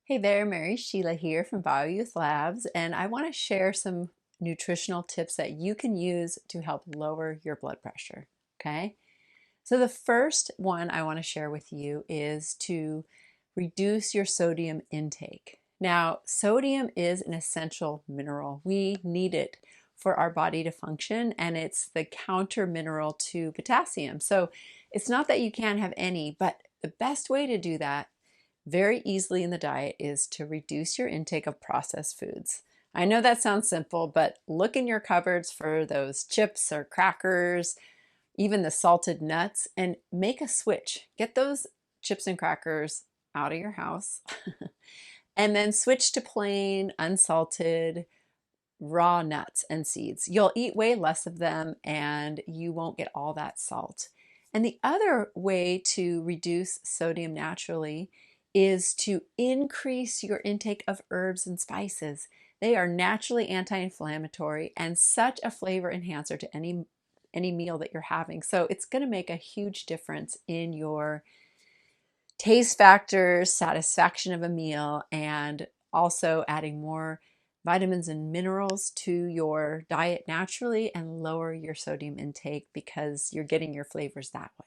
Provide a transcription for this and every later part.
Hey there, Mary Sheila here from BioYouth Labs, and I want to share some nutritional tips that you can use to help lower your blood pressure. Okay, so the first one I want to share with you is to reduce your sodium intake. Now, sodium is an essential mineral. We need it for our body to function, and it's the counter mineral to potassium. So it's not that you can't have any, but the best way to do that very easily in the diet is to reduce your intake of processed foods. I know that sounds simple, but look in your cupboards for those chips or crackers, even the salted nuts, and make a switch. Get those chips and crackers out of your house and then switch to plain, unsalted, raw nuts and seeds. You'll eat way less of them and you won't get all that salt. And the other way to reduce sodium naturally is to increase your intake of herbs and spices. They are naturally anti-inflammatory and such a flavor enhancer to any meal that you're having. So it's going to make a huge difference in your taste factors, satisfaction of a meal, and also adding more vitamins and minerals to your diet naturally and lower your sodium intake because you're getting your flavors that way.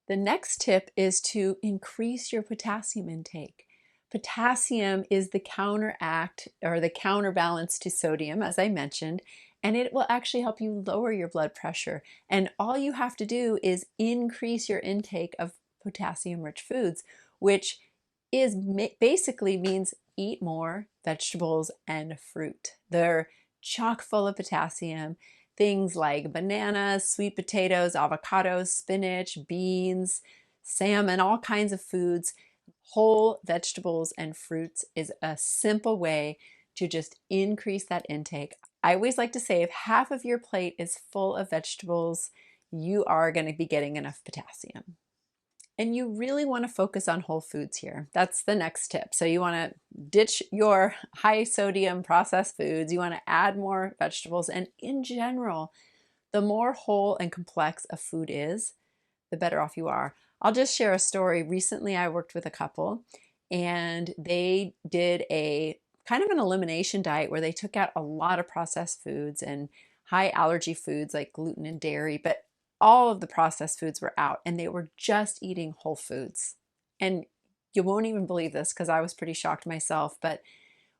The next tip is to increase your potassium intake. Potassium is the counteract or the counterbalance to sodium, as I mentioned, and it will actually help you lower your blood pressure. And all you have to do is increase your intake of potassium-rich foods, which is basically means eat more vegetables and fruit. They're chock full of potassium. Things like bananas, sweet potatoes, avocados, spinach, beans, salmon, all kinds of foods. Whole vegetables and fruits is a simple way to just increase that intake. I always like to say if half of your plate is full of vegetables, you are going to be getting enough potassium. And you really want to focus on whole foods here. That's the next tip. So you want to ditch your high sodium processed foods. You want to add more vegetables. And in general, the more whole and complex a food is, the better off you are. I'll just share a story. Recently, I worked with a couple and they did a kind of an elimination diet where they took out a lot of processed foods and high allergy foods like gluten and dairy, but all of the processed foods were out and they were just eating whole foods. And you won't even believe this because I was pretty shocked myself, but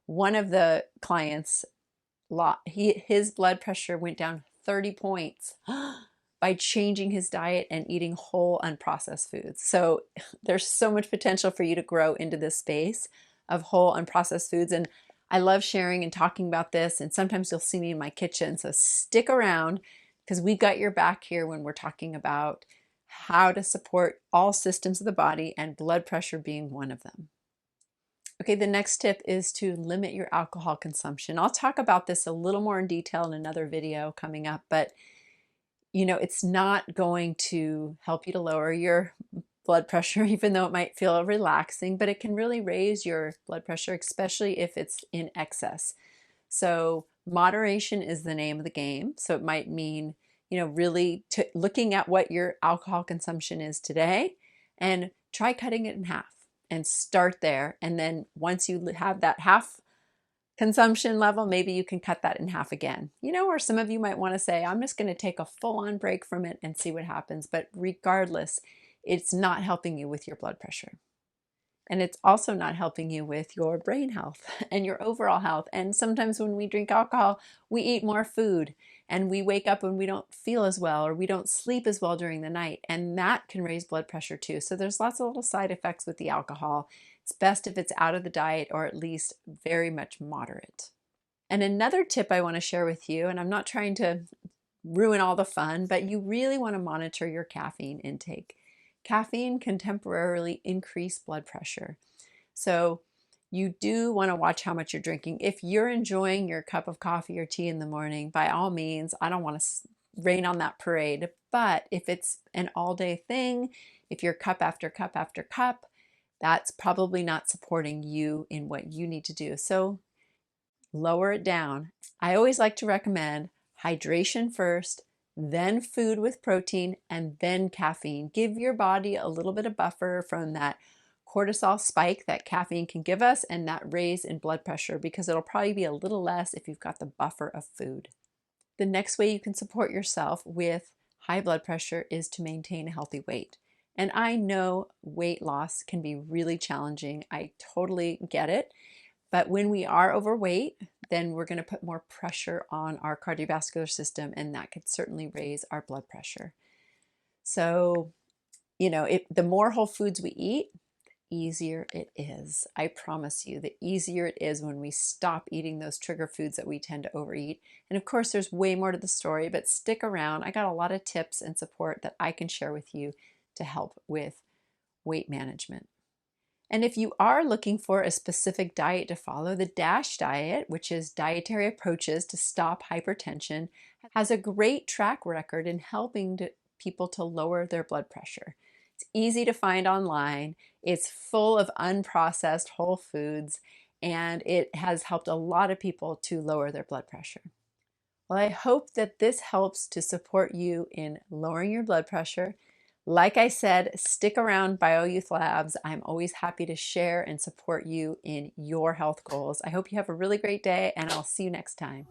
one of the clients, his blood pressure went down 30 points by changing his diet and eating whole unprocessed foods. So there's so much potential for you to grow into this space of whole unprocessed foods. And I love sharing and talking about this. And sometimes you'll see me in my kitchen. So stick around because we've got your back here when we're talking about how to support all systems of the body and blood pressure being one of them. Okay, the next tip is to limit your alcohol consumption. I'll talk about this a little more in detail in another video coming up, but it's not going to help you to lower your blood pressure, even though it might feel relaxing, but it can really raise your blood pressure, especially if it's in excess. So moderation is the name of the game. So it might mean, really looking at what your alcohol consumption is today and try cutting it in half and start there. And then once you have that half consumption level, maybe you can cut that in half again. Or some of you might want to say, I'm just going to take a full-on break from it and see what happens. But regardless, it's not helping you with your blood pressure. And it's also not helping you with your brain health and your overall health. And sometimes when we drink alcohol, we eat more food and we wake up and we don't feel as well or we don't sleep as well during the night. And that can raise blood pressure too. So there's lots of little side effects with the alcohol. It's best if it's out of the diet or at least very much moderate. And another tip I want to share with you, and I'm not trying to ruin all the fun, but you really want to monitor your caffeine intake. Caffeine can temporarily increase blood pressure. So you do want to watch how much you're drinking. If you're enjoying your cup of coffee or tea in the morning, by all means, I don't want to rain on that parade. But if it's an all-day thing, if you're cup after cup after cup, that's probably not supporting you in what you need to do. So lower it down. I always like to recommend hydration first, then food with protein, and then caffeine. Give your body a little bit of buffer from that cortisol spike that caffeine can give us and that raise in blood pressure, because it'll probably be a little less if you've got the buffer of food. The next way you can support yourself with high blood pressure is to maintain a healthy weight. And I know weight loss can be really challenging. I totally get it. But when we are overweight, then we're going to put more pressure on our cardiovascular system, and that could certainly raise our blood pressure. So, the more whole foods we eat, the easier it is. I promise you, the easier it is when we stop eating those trigger foods that we tend to overeat. And of course, there's way more to the story, but stick around. I got a lot of tips and support that I can share with you to help with weight management. And if you are looking for a specific diet to follow, the DASH diet, which is Dietary Approaches to Stop Hypertension, has a great track record in helping people to lower their blood pressure. It's easy to find online. It's full of unprocessed whole foods, and it has helped a lot of people to lower their blood pressure. Well, I hope that this helps to support you in lowering your blood pressure. Like I said, stick around BioYouth Labs. I'm always happy to share and support you in your health goals. I hope you have a really great day, and I'll see you next time.